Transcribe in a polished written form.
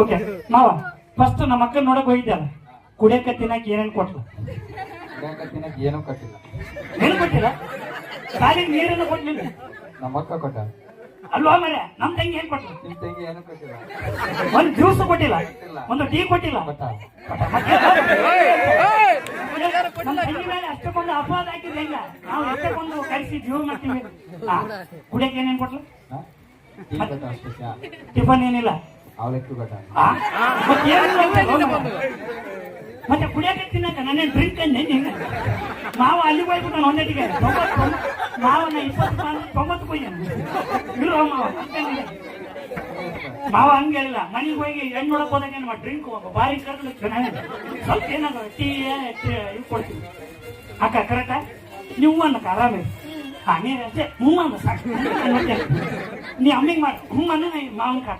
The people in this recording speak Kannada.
ಓಕೆ ಮಾವ ಫಸ್ಟ್ ನಮ್ಮ ಅಕ್ಕ ನೋಡಕ್ ಹೋಗಿದ್ದಲ್ಲ ಕುಡಿಯಕ ತಿನ್ನಕ್ ಏನೇನ್ ಕೊಟ್ಲು ತಿನ್ನಕ್ ಏನೂ ಕೊಟ್ಟಿಲ್ಲ. ಏನು ಕೊಟ್ಟಿಲ್ಲ ಕಾಲಿಗೆ ನೀರನ್ನು ಕೊಡ್ಲಿಲ್ಲ ನಮ್ಮ ಅಕ್ಕ ಕೊಟ್ಟ. ಅಲ್ವಾ ಮರೆ ನಮ್ ತಂಗಿ ಏನ್ ಕೊಟ್ಲು ನಿಮ್ ತಂಗಿ ಏನೂ ಕೊಟ್ಟಿಲ್ಲ. ಒಂದ್ ಜ್ಯೂಸ್ ಕೊಟ್ಟಿಲ್ಲ ಒಂದು ಟೀ ಕೊಟ್ಟಿಲ್ಲ ಕೊಟ್ಟ. ನಮ್ಮ ತಂಗಿ ಮೇಲೆ ಅಷ್ಟಕ್ಕೊಂದು ಅಪವಾದ ಹಾಕಿದ್ರೆ ಹೆಂಗ ನಾವು ಎಷ್ಟಕ್ಕೊಂದು ಕರೆಸಿ ಜೀವ ಮಾಡ್ತೀವಿ ಕುಡಿಯಕ್ ಏನೇನ್ ಕೊಟ್ಲು ಹಾ? ಟೀ ಕೊಟ್ಟ ಅಷ್ಟೇ. ಟಿಫನ್ ಏನಿಲ್ಲ ಅವಲಕ್ಕಿ ಕೊಟ್ಟ. ಮತ್ತೆ ಕುಡಿಯಕ್ಕೆ ತಿನ್ನಕ ನಾನೇನ್ ಡ್ರಿಂಕ್ ಅಂದೆ ಹಿಂಗ ಮಾವ ಅಲ್ಲಿಗೆ ಹೋಗ್ಬಿಟ್ಟು ಒಂದೆಟಿಗೆ ಮಾವ 90 ಕೊಯ್ಯ ಇರೋ ಮಾವ ಹಂಗೆ ಇಲ್ಲ ಮನೆಗೆ ಹೋಗಿ ಹೆಣ್ಣು ನೋಡಕ್ ಹೋದಾಗ ಏನ್ ಮಾಡಿ ಡ್ರಿಂಕ್ ಬಾರಿ ಕರೆದು ಚೆನ್ನಾಗಿ ಸ್ವಲ್ಪ ಏನಾಗ ಟೀ ಇವ್ ಕೊಡ್ತೀವಿ ಅಕ್ಕ ಕರೆಕ್ಟಾ ನೀವು ಅನ್ನಕ ಆರಾಮೇ ಹಾ ನೀ ಅಷ್ಟೇ ಹ್ಞೂ ಅಂದ ಸಾಕು ನೀ ಅಮ್ಮಿಗೆ ಮಾಡಿ ಹ್ಞೂ ಅನ್ನ ಮಾವನ್ ಕಾಟ